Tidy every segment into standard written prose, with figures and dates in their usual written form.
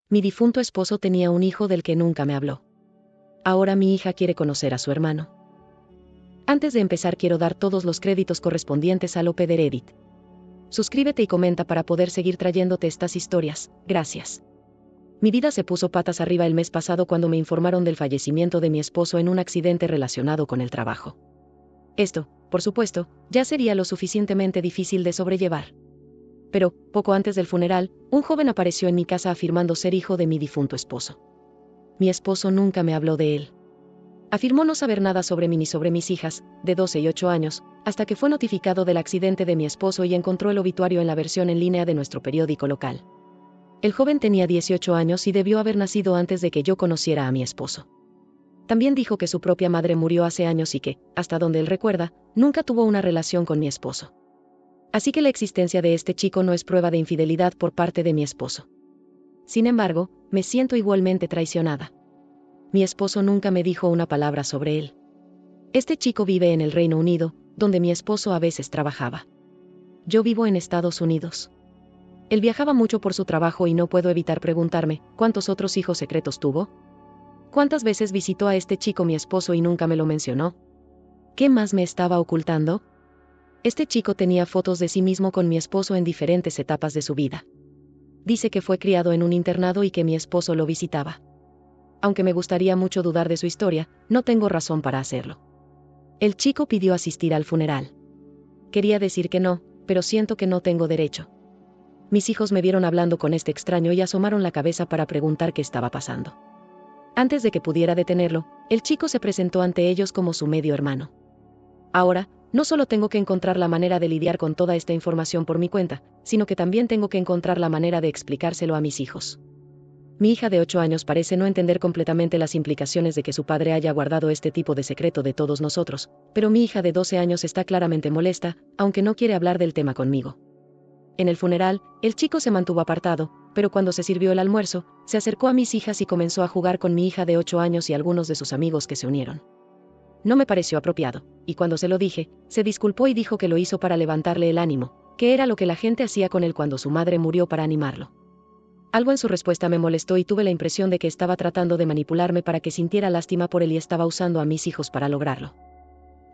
Mi difunto esposo tenía un hijo del que nunca me habló. Ahora mi hija quiere conocer a su hermano. Antes de empezar quiero dar todos los créditos correspondientes a Lope de Reddit. Suscríbete y comenta para poder seguir trayéndote estas historias, gracias. Mi vida se puso patas arriba el mes pasado cuando me informaron del fallecimiento de mi esposo en un accidente relacionado con el trabajo. Esto, por supuesto, ya sería lo suficientemente difícil de sobrellevar. Pero, poco antes del funeral, un joven apareció en mi casa afirmando ser hijo de mi difunto esposo. Mi esposo nunca me habló de él. Afirmó no saber nada sobre mí ni sobre mis hijas, de 12 y 8 años, hasta que fue notificado del accidente de mi esposo y encontró el obituario en la versión en línea de nuestro periódico local. El joven tenía 18 años y debió haber nacido antes de que yo conociera a mi esposo. También dijo que su propia madre murió hace años y que, hasta donde él recuerda, nunca tuvo una relación con mi esposo. Así que la existencia de este chico no es prueba de infidelidad por parte de mi esposo. Sin embargo, me siento igualmente traicionada. Mi esposo nunca me dijo una palabra sobre él. Este chico vive en el Reino Unido, donde mi esposo a veces trabajaba. Yo vivo en Estados Unidos. Él viajaba mucho por su trabajo y no puedo evitar preguntarme, ¿cuántos otros hijos secretos tuvo? ¿Cuántas veces visitó a este chico mi esposo y nunca me lo mencionó? ¿Qué más me estaba ocultando? Este chico tenía fotos de sí mismo con mi esposo en diferentes etapas de su vida. Dice que fue criado en un internado y que mi esposo lo visitaba. Aunque me gustaría mucho dudar de su historia, no tengo razón para hacerlo. El chico pidió asistir al funeral. Quería decir que no, pero siento que no tengo derecho. Mis hijos me vieron hablando con este extraño y asomaron la cabeza para preguntar qué estaba pasando. Antes de que pudiera detenerlo, el chico se presentó ante ellos como su medio hermano. Ahora, no solo tengo que encontrar la manera de lidiar con toda esta información por mi cuenta, sino que también tengo que encontrar la manera de explicárselo a mis hijos. Mi hija de 8 años parece no entender completamente las implicaciones de que su padre haya guardado este tipo de secreto de todos nosotros, pero mi hija de 12 años está claramente molesta, aunque no quiere hablar del tema conmigo. En el funeral, el chico se mantuvo apartado, pero cuando se sirvió el almuerzo, se acercó a mis hijas y comenzó a jugar con mi hija de 8 años y algunos de sus amigos que se unieron. No me pareció apropiado, y cuando se lo dije, se disculpó y dijo que lo hizo para levantarle el ánimo, que era lo que la gente hacía con él cuando su madre murió para animarlo. Algo en su respuesta me molestó y tuve la impresión de que estaba tratando de manipularme para que sintiera lástima por él y estaba usando a mis hijos para lograrlo.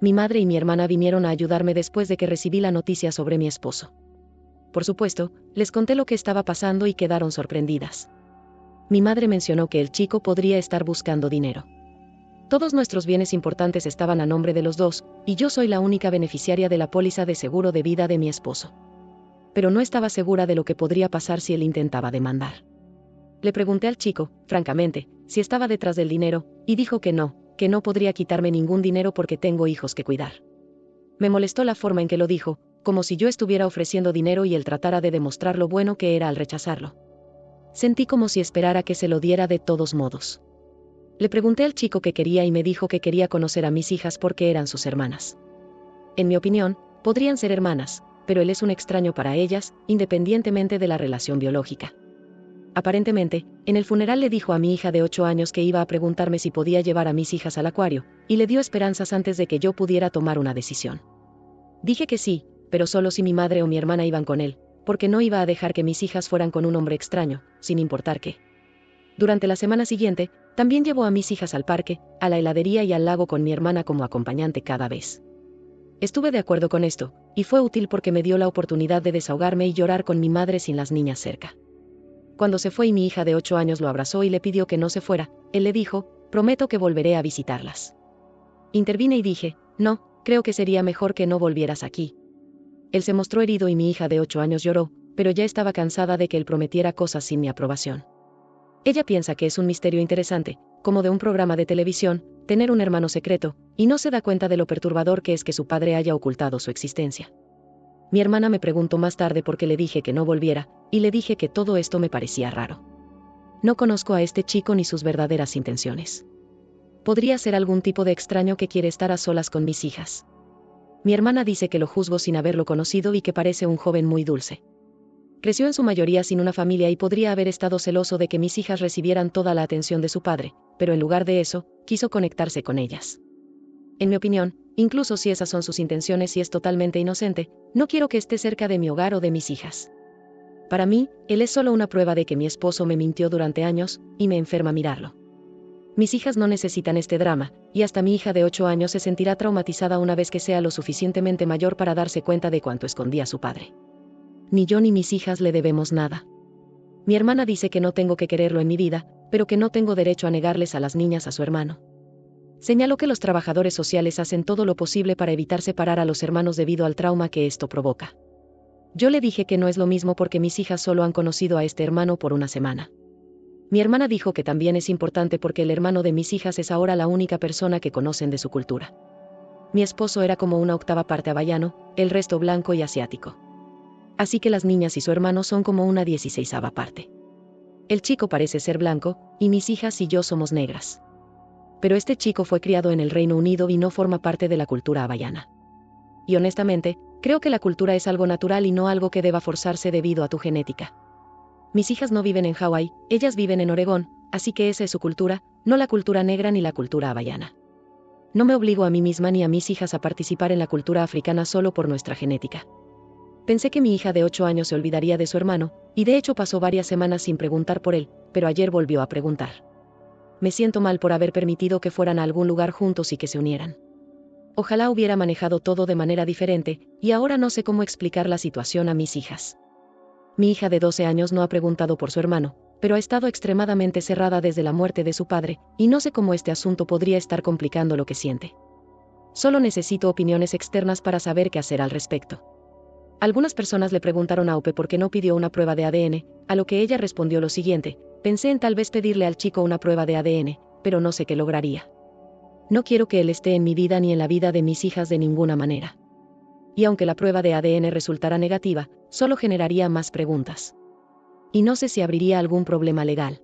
Mi madre y mi hermana vinieron a ayudarme después de que recibí la noticia sobre mi esposo. Por supuesto, les conté lo que estaba pasando y quedaron sorprendidas. Mi madre mencionó que el chico podría estar buscando dinero. Todos nuestros bienes importantes estaban a nombre de los dos, y yo soy la única beneficiaria de la póliza de seguro de vida de mi esposo. Pero no estaba segura de lo que podría pasar si él intentaba demandar. Le pregunté al chico, francamente, si estaba detrás del dinero, y dijo que no podría quitarme ningún dinero porque tengo hijos que cuidar. Me molestó la forma en que lo dijo, como si yo estuviera ofreciendo dinero y él tratara de demostrar lo bueno que era al rechazarlo. Sentí como si esperara que se lo diera de todos modos. Le pregunté al chico qué quería y me dijo que quería conocer a mis hijas porque eran sus hermanas. En mi opinión, podrían ser hermanas, pero él es un extraño para ellas, independientemente de la relación biológica. Aparentemente, en el funeral le dijo a mi hija de 8 años que iba a preguntarme si podía llevar a mis hijas al acuario, y le dio esperanzas antes de que yo pudiera tomar una decisión. Dije que sí, pero solo si mi madre o mi hermana iban con él, porque no iba a dejar que mis hijas fueran con un hombre extraño, sin importar qué. Durante la semana siguiente, también llevó a mis hijas al parque, a la heladería y al lago con mi hermana como acompañante cada vez. Estuve de acuerdo con esto, y fue útil porque me dio la oportunidad de desahogarme y llorar con mi madre sin las niñas cerca. Cuando se fue y mi hija de 8 años lo abrazó y le pidió que no se fuera, él le dijo, prometo que volveré a visitarlas. Intervine y dije, no, creo que sería mejor que no volvieras aquí. Él se mostró herido y mi hija de 8 años lloró, pero ya estaba cansada de que él prometiera cosas sin mi aprobación. Ella piensa que es un misterio interesante, como de un programa de televisión, tener un hermano secreto, y no se da cuenta de lo perturbador que es que su padre haya ocultado su existencia. Mi hermana me preguntó más tarde por qué le dije que no volviera, y le dije que todo esto me parecía raro. No conozco a este chico ni sus verdaderas intenciones. Podría ser algún tipo de extraño que quiere estar a solas con mis hijas. Mi hermana dice que lo juzgo sin haberlo conocido y que parece un joven muy dulce. Creció en su mayoría sin una familia y podría haber estado celoso de que mis hijas recibieran toda la atención de su padre, pero en lugar de eso, quiso conectarse con ellas. En mi opinión, incluso si esas son sus intenciones y es totalmente inocente, no quiero que esté cerca de mi hogar o de mis hijas. Para mí, él es solo una prueba de que mi esposo me mintió durante años, y me enferma mirarlo. Mis hijas no necesitan este drama, y hasta mi hija de 8 años se sentirá traumatizada una vez que sea lo suficientemente mayor para darse cuenta de cuánto escondía su padre. Ni yo ni mis hijas le debemos nada. Mi hermana dice que no tengo que quererlo en mi vida, pero que no tengo derecho a negarles a las niñas a su hermano. Señaló que los trabajadores sociales hacen todo lo posible para evitar separar a los hermanos debido al trauma que esto provoca. Yo le dije que no es lo mismo porque mis hijas solo han conocido a este hermano por una semana. Mi hermana dijo que también es importante porque el hermano de mis hijas es ahora la única persona que conocen de su cultura. Mi esposo era como una octava parte hawaiano, el resto blanco y asiático. Así que las niñas y su hermano son como una 16ª parte. El chico parece ser blanco, y mis hijas y yo somos negras. Pero este chico fue criado en el Reino Unido y no forma parte de la cultura hawaiana. Y honestamente, creo que la cultura es algo natural y no algo que deba forzarse debido a tu genética. Mis hijas no viven en Hawái, ellas viven en Oregón, así que esa es su cultura, no la cultura negra ni la cultura hawaiana. No me obligo a mí misma ni a mis hijas a participar en la cultura africana solo por nuestra genética. Pensé que mi hija de 8 años se olvidaría de su hermano, y de hecho pasó varias semanas sin preguntar por él, pero ayer volvió a preguntar. Me siento mal por haber permitido que fueran a algún lugar juntos y que se unieran. Ojalá hubiera manejado todo de manera diferente, y ahora no sé cómo explicar la situación a mis hijas. Mi hija de 12 años no ha preguntado por su hermano, pero ha estado extremadamente cerrada desde la muerte de su padre, y no sé cómo este asunto podría estar complicando lo que siente. Solo necesito opiniones externas para saber qué hacer al respecto. Algunas personas le preguntaron a Ope por qué no pidió una prueba de ADN, a lo que ella respondió lo siguiente: pensé en tal vez pedirle al chico una prueba de ADN, pero no sé qué lograría. No quiero que él esté en mi vida ni en la vida de mis hijas de ninguna manera. Y aunque la prueba de ADN resultara negativa, solo generaría más preguntas. Y no sé si abriría algún problema legal.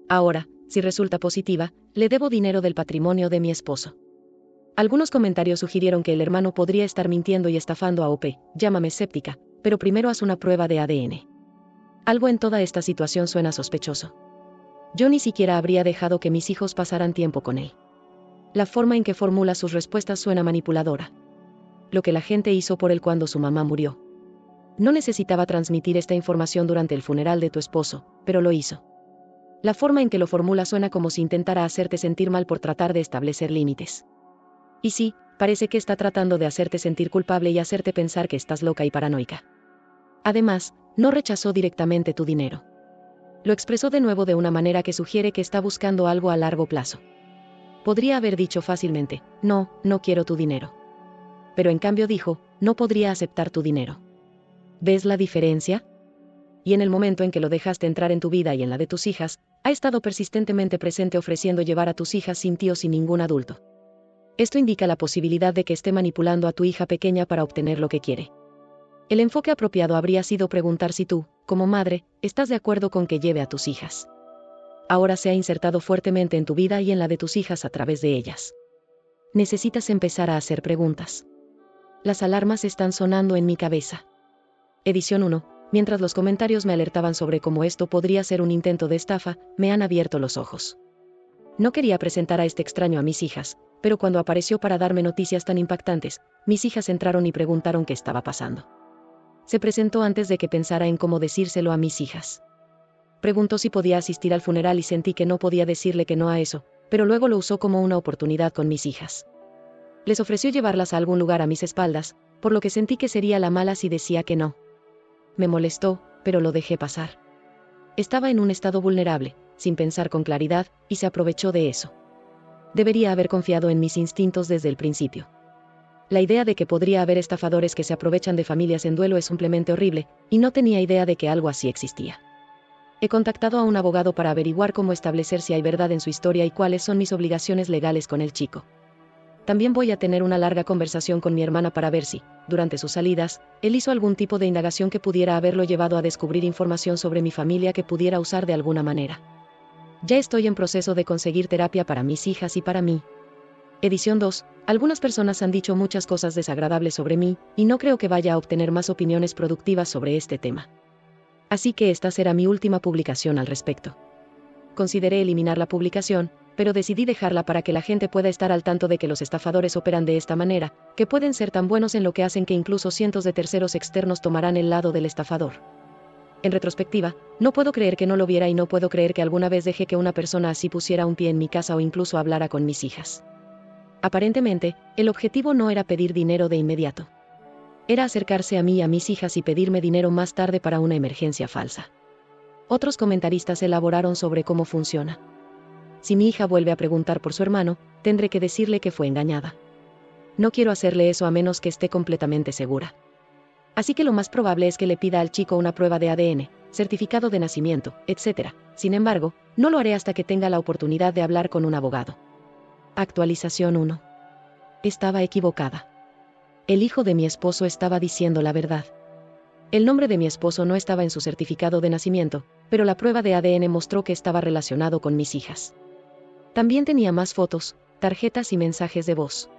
Ahora, si resulta positiva, le debo dinero del patrimonio de mi esposo. Algunos comentarios sugirieron que el hermano podría estar mintiendo y estafando a Ope, llámame escéptica, pero primero haz una prueba de ADN. Algo en toda esta situación suena sospechoso. Yo ni siquiera habría dejado que mis hijos pasaran tiempo con él. La forma en que formula sus respuestas suena manipuladora. Lo que la gente hizo por él cuando su mamá murió. No necesitaba transmitir esta información durante el funeral de tu esposo, pero lo hizo. La forma en que lo formula suena como si intentara hacerte sentir mal por tratar de establecer límites. Y sí, parece que está tratando de hacerte sentir culpable y hacerte pensar que estás loca y paranoica. Además, no rechazó directamente tu dinero. Lo expresó de nuevo de una manera que sugiere que está buscando algo a largo plazo. Podría haber dicho fácilmente: no, no quiero tu dinero. Pero en cambio dijo: no podría aceptar tu dinero. ¿Ves la diferencia? Y en el momento en que lo dejaste entrar en tu vida y en la de tus hijas, ha estado persistentemente presente ofreciendo llevar a tus hijas sin ti o sin ningún adulto. Esto indica la posibilidad de que esté manipulando a tu hija pequeña para obtener lo que quiere. El enfoque apropiado habría sido preguntar si tú, como madre, estás de acuerdo con que lleve a tus hijas. Ahora se ha insertado fuertemente en tu vida y en la de tus hijas a través de ellas. Necesitas empezar a hacer preguntas. Las alarmas están sonando en mi cabeza. Edición 1. Mientras los comentarios me alertaban sobre cómo esto podría ser un intento de estafa, me han abierto los ojos. No quería presentar a este extraño a mis hijas, pero cuando apareció para darme noticias tan impactantes, mis hijas entraron y preguntaron qué estaba pasando. Se presentó antes de que pensara en cómo decírselo a mis hijas. Preguntó si podía asistir al funeral y sentí que no podía decirle que no a eso, pero luego lo usó como una oportunidad con mis hijas. Les ofreció llevarlas a algún lugar a mis espaldas, por lo que sentí que sería la mala si decía que no. Me molestó, pero lo dejé pasar. Estaba en un estado vulnerable, sin pensar con claridad, y se aprovechó de eso. Debería haber confiado en mis instintos desde el principio. La idea de que podría haber estafadores que se aprovechan de familias en duelo es simplemente horrible, y no tenía idea de que algo así existía. He contactado a un abogado para averiguar cómo establecer si hay verdad en su historia y cuáles son mis obligaciones legales con el chico. También voy a tener una larga conversación con mi hermana para ver si, durante sus salidas, él hizo algún tipo de indagación que pudiera haberlo llevado a descubrir información sobre mi familia que pudiera usar de alguna manera. Ya estoy en proceso de conseguir terapia para mis hijas y para mí. Edición 2. Algunas personas han dicho muchas cosas desagradables sobre mí, y no creo que vaya a obtener más opiniones productivas sobre este tema. Así que esta será mi última publicación al respecto. Consideré eliminar la publicación, pero decidí dejarla para que la gente pueda estar al tanto de que los estafadores operan de esta manera, que pueden ser tan buenos en lo que hacen que incluso cientos de terceros externos tomarán el lado del estafador. En retrospectiva, no puedo creer que no lo viera y no puedo creer que alguna vez dejé que una persona así pusiera un pie en mi casa o incluso hablara con mis hijas. Aparentemente, el objetivo no era pedir dinero de inmediato. Era acercarse a mí y a mis hijas y pedirme dinero más tarde para una emergencia falsa. Otros comentaristas elaboraron sobre cómo funciona. Si mi hija vuelve a preguntar por su hermano, tendré que decirle que fue engañada. No quiero hacerle eso a menos que esté completamente segura. Así que lo más probable es que le pida al chico una prueba de ADN, certificado de nacimiento, etc. Sin embargo, no lo haré hasta que tenga la oportunidad de hablar con un abogado. Actualización 1. Estaba equivocada. El hijo de mi esposo estaba diciendo la verdad. El nombre de mi esposo no estaba en su certificado de nacimiento, pero la prueba de ADN mostró que estaba relacionado con mis hijas. También tenía más fotos, tarjetas y mensajes de voz.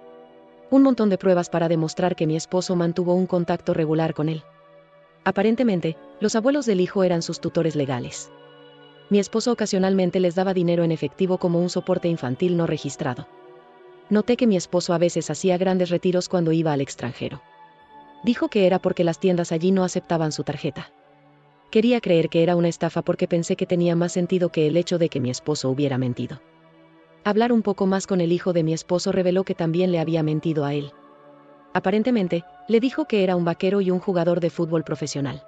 Un montón de pruebas para demostrar que mi esposo mantuvo un contacto regular con él. Aparentemente, los abuelos del hijo eran sus tutores legales. Mi esposo ocasionalmente les daba dinero en efectivo como un soporte infantil no registrado. Noté que mi esposo a veces hacía grandes retiros cuando iba al extranjero. Dijo que era porque las tiendas allí no aceptaban su tarjeta. Quería creer que era una estafa porque pensé que tenía más sentido que el hecho de que mi esposo hubiera mentido. Hablar un poco más con el hijo de mi esposo reveló que también le había mentido a él. Aparentemente, le dijo que era un vaquero y un jugador de fútbol profesional.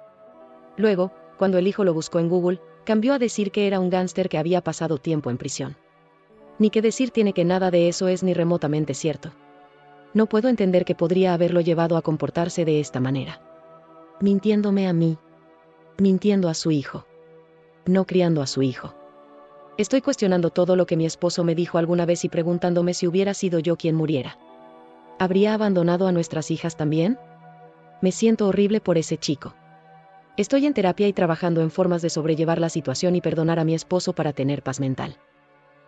Luego, cuando el hijo lo buscó en Google, cambió a decir que era un gángster que había pasado tiempo en prisión. Ni que decir tiene que nada de eso es ni remotamente cierto. No puedo entender que podría haberlo llevado a comportarse de esta manera. Mintiéndome a mí. Mintiendo a su hijo. No criando a su hijo. Estoy cuestionando todo lo que mi esposo me dijo alguna vez y preguntándome si hubiera sido yo quien muriera. ¿Habría abandonado a nuestras hijas también? Me siento horrible por ese chico. Estoy en terapia y trabajando en formas de sobrellevar la situación y perdonar a mi esposo para tener paz mental.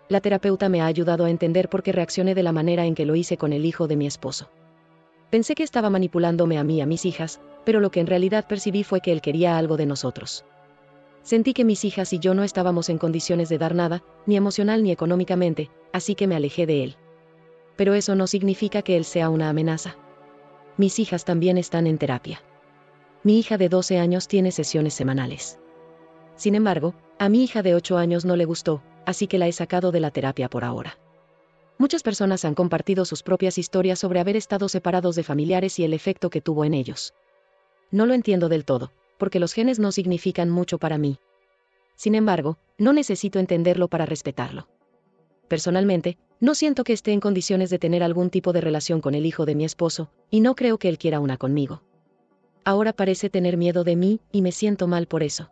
La terapeuta me ha ayudado a entender por qué reaccioné de la manera en que lo hice con el hijo de mi esposo. Pensé que estaba manipulándome a mí y a mis hijas, pero lo que en realidad percibí fue que él quería algo de nosotros. Sentí que mis hijas y yo no estábamos en condiciones de dar nada, ni emocional ni económicamente, así que me alejé de él. Pero eso no significa que él sea una amenaza. Mis hijas también están en terapia. Mi hija de 12 años tiene sesiones semanales. Sin embargo, a mi hija de 8 años no le gustó, así que la he sacado de la terapia por ahora. Muchas personas han compartido sus propias historias sobre haber estado separados de familiares y el efecto que tuvo en ellos. No lo entiendo del todo, porque los genes no significan mucho para mí. Sin embargo, no necesito entenderlo para respetarlo. Personalmente, no siento que esté en condiciones de tener algún tipo de relación con el hijo de mi esposo, y no creo que él quiera una conmigo. Ahora parece tener miedo de mí, y me siento mal por eso.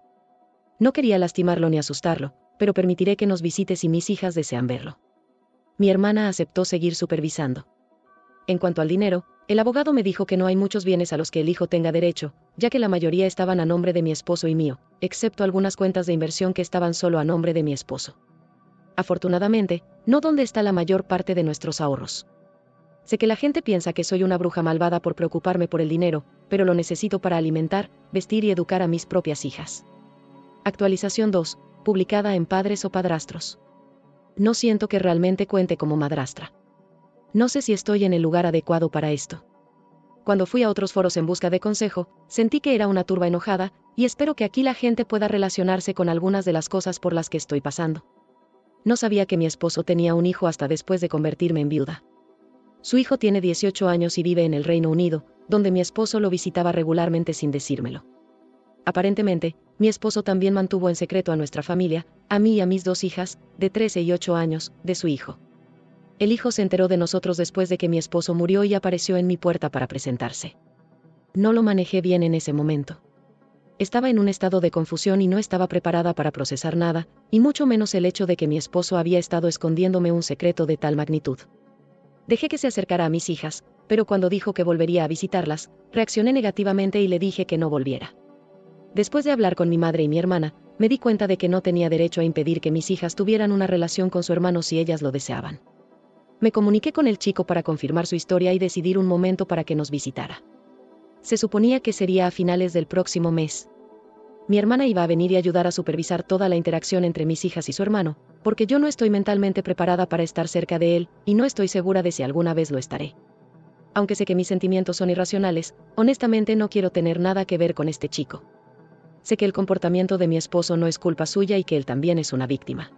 No quería lastimarlo ni asustarlo, pero permitiré que nos visite si mis hijas desean verlo. Mi hermana aceptó seguir supervisando. En cuanto al dinero, el abogado me dijo que no hay muchos bienes a los que el hijo tenga derecho, ya que la mayoría estaban a nombre de mi esposo y mío, excepto algunas cuentas de inversión que estaban solo a nombre de mi esposo. Afortunadamente, no donde está la mayor parte de nuestros ahorros. Sé que la gente piensa que soy una bruja malvada por preocuparme por el dinero, pero lo necesito para alimentar, vestir y educar a mis propias hijas. Actualización 2, publicada en Padres o Padrastros. No siento que realmente cuente como madrastra. No sé si estoy en el lugar adecuado para esto. Cuando fui a otros foros en busca de consejo, sentí que era una turba enojada, y espero que aquí la gente pueda relacionarse con algunas de las cosas por las que estoy pasando. No sabía que mi esposo tenía un hijo hasta después de convertirme en viuda. Su hijo tiene 18 años y vive en el Reino Unido, donde mi esposo lo visitaba regularmente sin decírmelo. Aparentemente, mi esposo también mantuvo en secreto a nuestra familia, a mí y a mis 2 hijas, de 13 y 8 años, de su hijo. El hijo se enteró de nosotros después de que mi esposo murió y apareció en mi puerta para presentarse. No lo manejé bien en ese momento. Estaba en un estado de confusión y no estaba preparada para procesar nada, y mucho menos el hecho de que mi esposo había estado escondiéndome un secreto de tal magnitud. Dejé que se acercara a mis hijas, pero cuando dijo que volvería a visitarlas, reaccioné negativamente y le dije que no volviera. Después de hablar con mi madre y mi hermana, me di cuenta de que no tenía derecho a impedir que mis hijas tuvieran una relación con su hermano si ellas lo deseaban. Me comuniqué con el chico para confirmar su historia y decidir un momento para que nos visitara. Se suponía que sería a finales del próximo mes. Mi hermana iba a venir y ayudar a supervisar toda la interacción entre mis hijas y su hermano, porque yo no estoy mentalmente preparada para estar cerca de él, y no estoy segura de si alguna vez lo estaré. Aunque sé que mis sentimientos son irracionales, honestamente no quiero tener nada que ver con este chico. Sé que el comportamiento de mi esposo no es culpa suya y que él también es una víctima.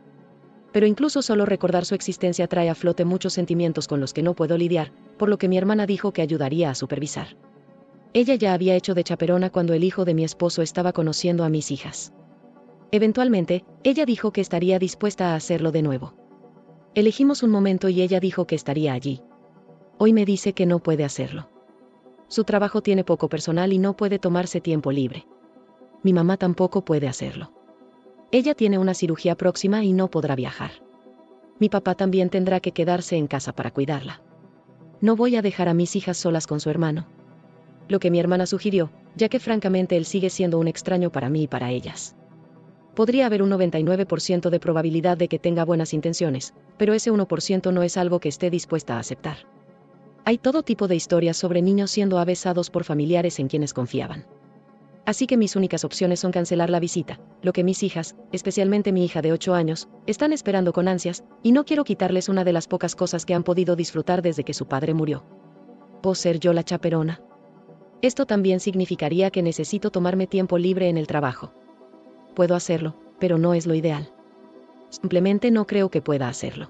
Pero incluso solo recordar su existencia trae a flote muchos sentimientos con los que no puedo lidiar, por lo que mi hermana dijo que ayudaría a supervisar. Ella ya había hecho de chaperona cuando el hijo de mi esposo estaba conociendo a mis hijas. Eventualmente, ella dijo que estaría dispuesta a hacerlo de nuevo. Elegimos un momento y ella dijo que estaría allí. Hoy me dice que no puede hacerlo. Su trabajo tiene poco personal y no puede tomarse tiempo libre. Mi mamá tampoco puede hacerlo. Ella tiene una cirugía próxima y no podrá viajar. Mi papá también tendrá que quedarse en casa para cuidarla. No voy a dejar a mis hijas solas con su hermano. Lo que mi hermana sugirió, ya que francamente él sigue siendo un extraño para mí y para ellas. Podría haber un 99% de probabilidad de que tenga buenas intenciones, pero ese 1% no es algo que esté dispuesta a aceptar. Hay todo tipo de historias sobre niños siendo avesados por familiares en quienes confiaban. Así que mis únicas opciones son cancelar la visita, lo que mis hijas, especialmente mi hija de 8 años, están esperando con ansias, y no quiero quitarles una de las pocas cosas que han podido disfrutar desde que su padre murió. ¿Puedo ser yo la chaperona? Esto también significaría que necesito tomarme tiempo libre en el trabajo. Puedo hacerlo, pero no es lo ideal. Simplemente no creo que pueda hacerlo.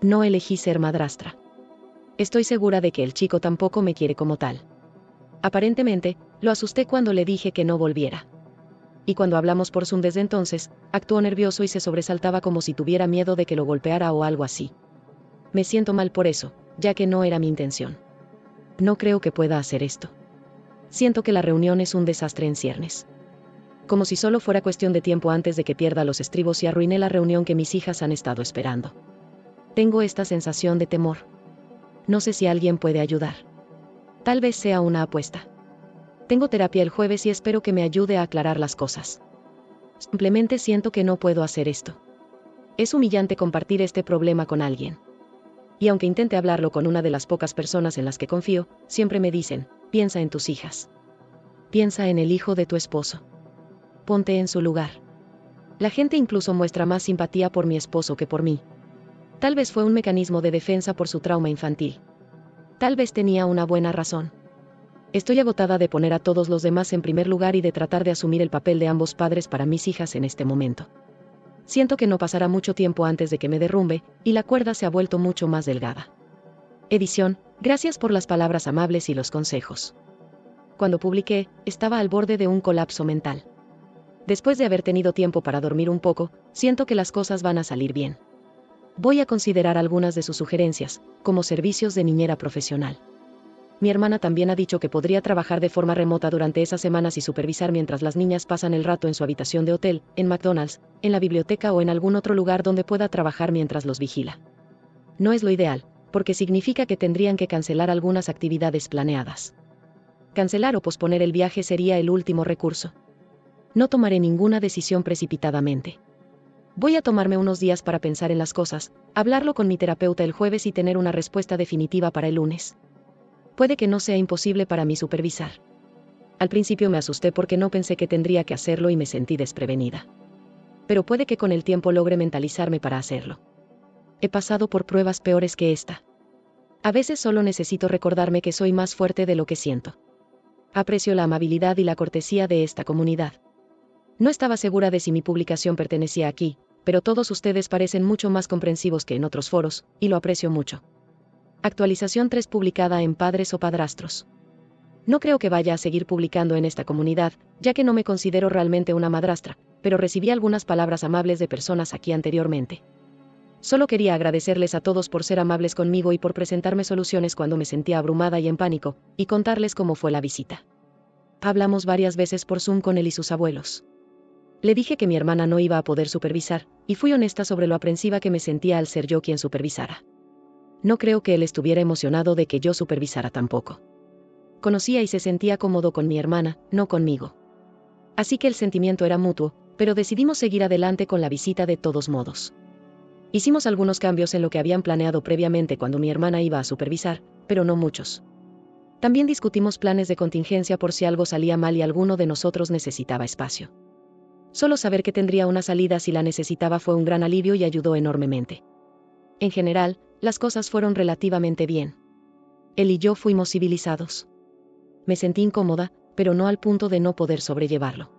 No elegí ser madrastra. Estoy segura de que el chico tampoco me quiere como tal. Aparentemente, lo asusté cuando le dije que no volviera. Y cuando hablamos por Zoom desde entonces, actuó nervioso y se sobresaltaba como si tuviera miedo de que lo golpeara o algo así. Me siento mal por eso, ya que no era mi intención. No creo que pueda hacer esto. Siento que la reunión es un desastre en ciernes. Como si solo fuera cuestión de tiempo antes de que pierda los estribos y arruine la reunión que mis hijas han estado esperando. Tengo esta sensación de temor. No sé si alguien puede ayudar. Tal vez sea una apuesta. Tengo terapia el jueves y espero que me ayude a aclarar las cosas. Simplemente siento que no puedo hacer esto. Es humillante compartir este problema con alguien. Y aunque intente hablarlo con una de las pocas personas en las que confío, siempre me dicen, piensa en tus hijas. Piensa en el hijo de tu esposo. Ponte en su lugar. La gente incluso muestra más simpatía por mi esposo que por mí. Tal vez fue un mecanismo de defensa por su trauma infantil. Tal vez tenía una buena razón. Estoy agotada de poner a todos los demás en primer lugar y de tratar de asumir el papel de ambos padres para mis hijas en este momento. Siento que no pasará mucho tiempo antes de que me derrumbe, y la cuerda se ha vuelto mucho más delgada. Edición, gracias por las palabras amables y los consejos. Cuando publiqué, estaba al borde de un colapso mental. Después de haber tenido tiempo para dormir un poco, siento que las cosas van a salir bien. Voy a considerar algunas de sus sugerencias, como servicios de niñera profesional. Mi hermana también ha dicho que podría trabajar de forma remota durante esas semanas y supervisar mientras las niñas pasan el rato en su habitación de hotel, en McDonald's, en la biblioteca o en algún otro lugar donde pueda trabajar mientras los vigila. No es lo ideal, porque significa que tendrían que cancelar algunas actividades planeadas. Cancelar o posponer el viaje sería el último recurso. No tomaré ninguna decisión precipitadamente. Voy a tomarme unos días para pensar en las cosas, hablarlo con mi terapeuta el jueves y tener una respuesta definitiva para el lunes. Puede que no sea imposible para mí supervisar. Al principio me asusté porque no pensé que tendría que hacerlo y me sentí desprevenida. Pero puede que con el tiempo logre mentalizarme para hacerlo. He pasado por pruebas peores que esta. A veces solo necesito recordarme que soy más fuerte de lo que siento. Aprecio la amabilidad y la cortesía de esta comunidad. No estaba segura de si mi publicación pertenecía aquí, pero todos ustedes parecen mucho más comprensivos que en otros foros, y lo aprecio mucho. Actualización 3 publicada en Padres o Padrastros. No creo que vaya a seguir publicando en esta comunidad, ya que no me considero realmente una madrastra, pero recibí algunas palabras amables de personas aquí anteriormente. Solo quería agradecerles a todos por ser amables conmigo y por presentarme soluciones cuando me sentía abrumada y en pánico, y contarles cómo fue la visita. Hablamos varias veces por Zoom con él y sus abuelos. Le dije que mi hermana no iba a poder supervisar, y fui honesta sobre lo aprensiva que me sentía al ser yo quien supervisara. No creo que él estuviera emocionado de que yo supervisara tampoco. Conocía y se sentía cómodo con mi hermana, no conmigo. Así que el sentimiento era mutuo, pero decidimos seguir adelante con la visita de todos modos. Hicimos algunos cambios en lo que habían planeado previamente cuando mi hermana iba a supervisar, pero no muchos. También discutimos planes de contingencia por si algo salía mal y alguno de nosotros necesitaba espacio. Solo saber que tendría una salida si la necesitaba fue un gran alivio y ayudó enormemente. En general, las cosas fueron relativamente bien. Él y yo fuimos civilizados. Me sentí incómoda, pero no al punto de no poder sobrellevarlo.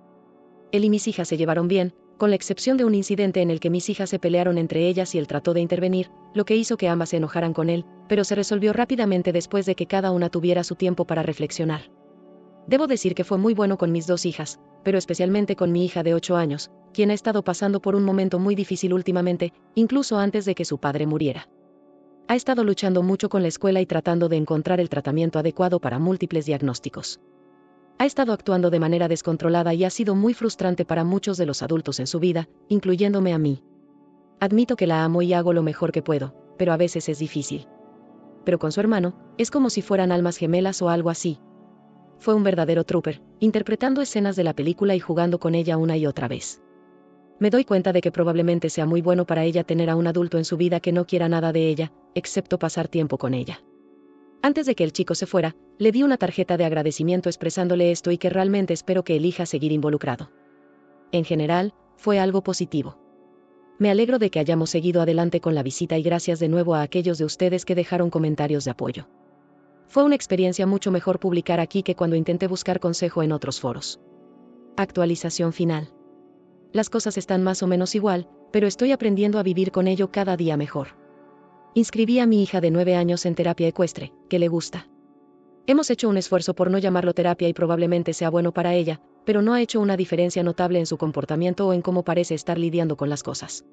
Él y mis hijas se llevaron bien, con la excepción de un incidente en el que mis hijas se pelearon entre ellas y él trató de intervenir, lo que hizo que ambas se enojaran con él, pero se resolvió rápidamente después de que cada una tuviera su tiempo para reflexionar. Debo decir que fue muy bueno con mis dos hijas, pero especialmente con mi hija de 8 años, quien ha estado pasando por un momento muy difícil últimamente, incluso antes de que su padre muriera. Ha estado luchando mucho con la escuela y tratando de encontrar el tratamiento adecuado para múltiples diagnósticos. Ha estado actuando de manera descontrolada y ha sido muy frustrante para muchos de los adultos en su vida, incluyéndome a mí. Admito que la amo y hago lo mejor que puedo, pero a veces es difícil. Pero con su hermano, es como si fueran almas gemelas o algo así. Fue un verdadero trooper, interpretando escenas de la película y jugando con ella una y otra vez. Me doy cuenta de que probablemente sea muy bueno para ella tener a un adulto en su vida que no quiera nada de ella, excepto pasar tiempo con ella. Antes de que el chico se fuera, le di una tarjeta de agradecimiento expresándole esto y que realmente espero que elija seguir involucrado. En general, fue algo positivo. Me alegro de que hayamos seguido adelante con la visita y gracias de nuevo a aquellos de ustedes que dejaron comentarios de apoyo. Fue una experiencia mucho mejor publicar aquí que cuando intenté buscar consejo en otros foros. Actualización final. Las cosas están más o menos igual, pero estoy aprendiendo a vivir con ello cada día mejor. Inscribí a mi hija de 9 años en terapia ecuestre, que le gusta. Hemos hecho un esfuerzo por no llamarlo terapia y probablemente sea bueno para ella, pero no ha hecho una diferencia notable en su comportamiento o en cómo parece estar lidiando con las cosas.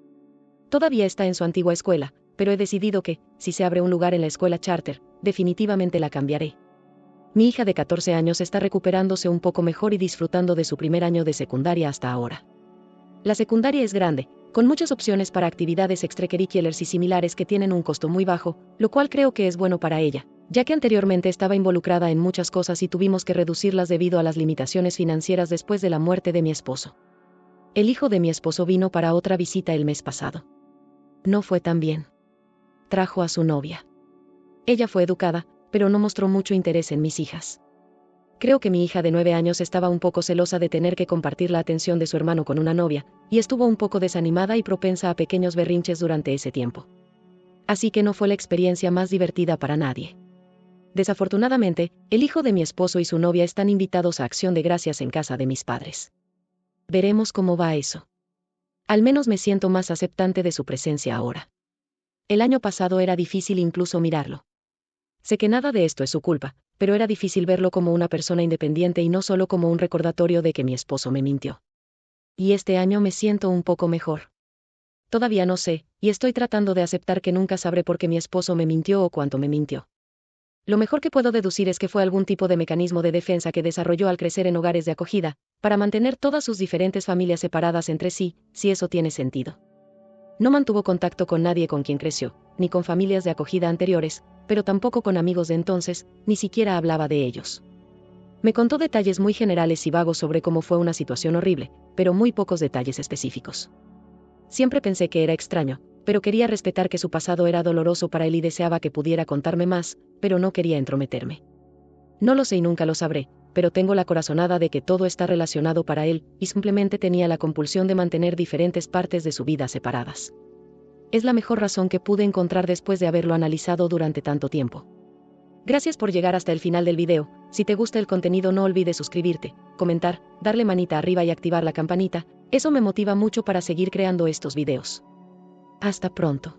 Todavía está en su antigua escuela, pero he decidido que, si se abre un lugar en la escuela charter, definitivamente la cambiaré. Mi hija de 14 años está recuperándose un poco mejor y disfrutando de su primer año de secundaria hasta ahora. La secundaria es grande, con muchas opciones para actividades extracurriculares y similares que tienen un costo muy bajo, lo cual creo que es bueno para ella, ya que anteriormente estaba involucrada en muchas cosas y tuvimos que reducirlas debido a las limitaciones financieras después de la muerte de mi esposo. El hijo de mi esposo vino para otra visita el mes pasado. No fue tan bien. Trajo a su novia. Ella fue educada, pero no mostró mucho interés en mis hijas. Creo que mi hija de 9 años estaba un poco celosa de tener que compartir la atención de su hermano con una novia, y estuvo un poco desanimada y propensa a pequeños berrinches durante ese tiempo. Así que no fue la experiencia más divertida para nadie. Desafortunadamente, el hijo de mi esposo y su novia están invitados a Acción de Gracias en casa de mis padres. Veremos cómo va eso. Al menos me siento más aceptante de su presencia ahora. El año pasado era difícil incluso mirarlo. Sé que nada de esto es su culpa, pero era difícil verlo como una persona independiente y no solo como un recordatorio de que mi esposo me mintió. Y este año me siento un poco mejor. Todavía no sé, y estoy tratando de aceptar que nunca sabré por qué mi esposo me mintió o cuánto me mintió. Lo mejor que puedo deducir es que fue algún tipo de mecanismo de defensa que desarrolló al crecer en hogares de acogida, para mantener todas sus diferentes familias separadas entre sí, si eso tiene sentido. No mantuvo contacto con nadie con quien creció, ni con familias de acogida anteriores, pero tampoco con amigos de entonces, ni siquiera hablaba de ellos. Me contó detalles muy generales y vagos sobre cómo fue una situación horrible, pero muy pocos detalles específicos. Siempre pensé que era extraño, pero quería respetar que su pasado era doloroso para él y deseaba que pudiera contarme más, pero no quería entrometerme. No lo sé y nunca lo sabré, pero tengo la corazonada de que todo está relacionado para él, y simplemente tenía la compulsión de mantener diferentes partes de su vida separadas. Es la mejor razón que pude encontrar después de haberlo analizado durante tanto tiempo. Gracias por llegar hasta el final del video. Si te gusta el contenido no olvides suscribirte, comentar, darle manita arriba y activar la campanita, eso me motiva mucho para seguir creando estos videos. Hasta pronto.